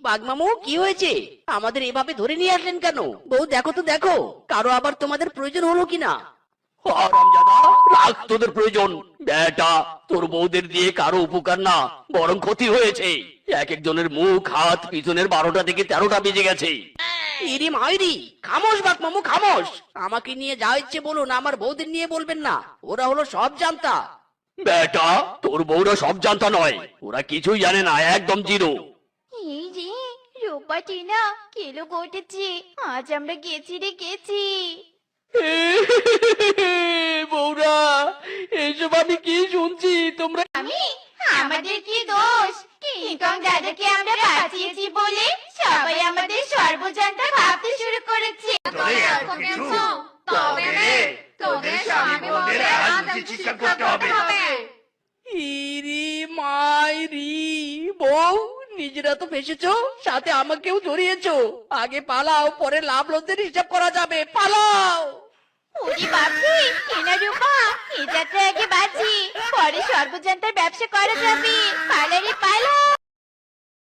বাঘমামু কি হয়েছে? আমাদের এভাবে ধরে নিয়ে আসলেন কেন? বউ দেখো তো দেখো, কারো আবার তোমাদের প্রয়োজন হলো কিনা? হারামজাদা, রাখ তোদের প্রয়োজন। বেটা, তোর বউদের দিয়ে কারো উপকার না, বরং ক্ষতি হয়েছে। এক একজনের মুখ হাত পিছনের 12টা থেকে 13টা বেজে গেছে। ইরি মাইরি, খামোশ বাঘমামু খামোশ। আমাকে নিয়ে যা ইচ্ছে বলুন, আমার বউদের নিয়ে বলবেন না। ওরা হলো সব জানতা। বেটা, তোর বউরা সব জানতা নয়, ওরা কিছুই জানে না, একদম জিরো। এই রে, রূপা টিনা কেলো ঘটেছে, আজ আমরা গেছি রে গেছি। বউরা, এইসব আমি কি শুনছি? তোমরা আমি আমাদের কি দোষ? কিংকং দাদাকে আমরা বাঁচিয়েছি বলে সবাই আমাদের সর্বজান্তা ভাবতে শুরু করেছে। ইরি মাইরি, বউ নিজেরা তো ফেসেছো, সাথে আমাকেও জড়িয়েছো। আগে পালাও, পরে লাভ লসের হিসাব করা যাবে। পালাও। ওরে বাপরে, টিনা রূপা, এই যাত্রা আগে বাঁচি, পরে সর্বজান্তার ব্যবসা করা যাবে। পালা রে পালা।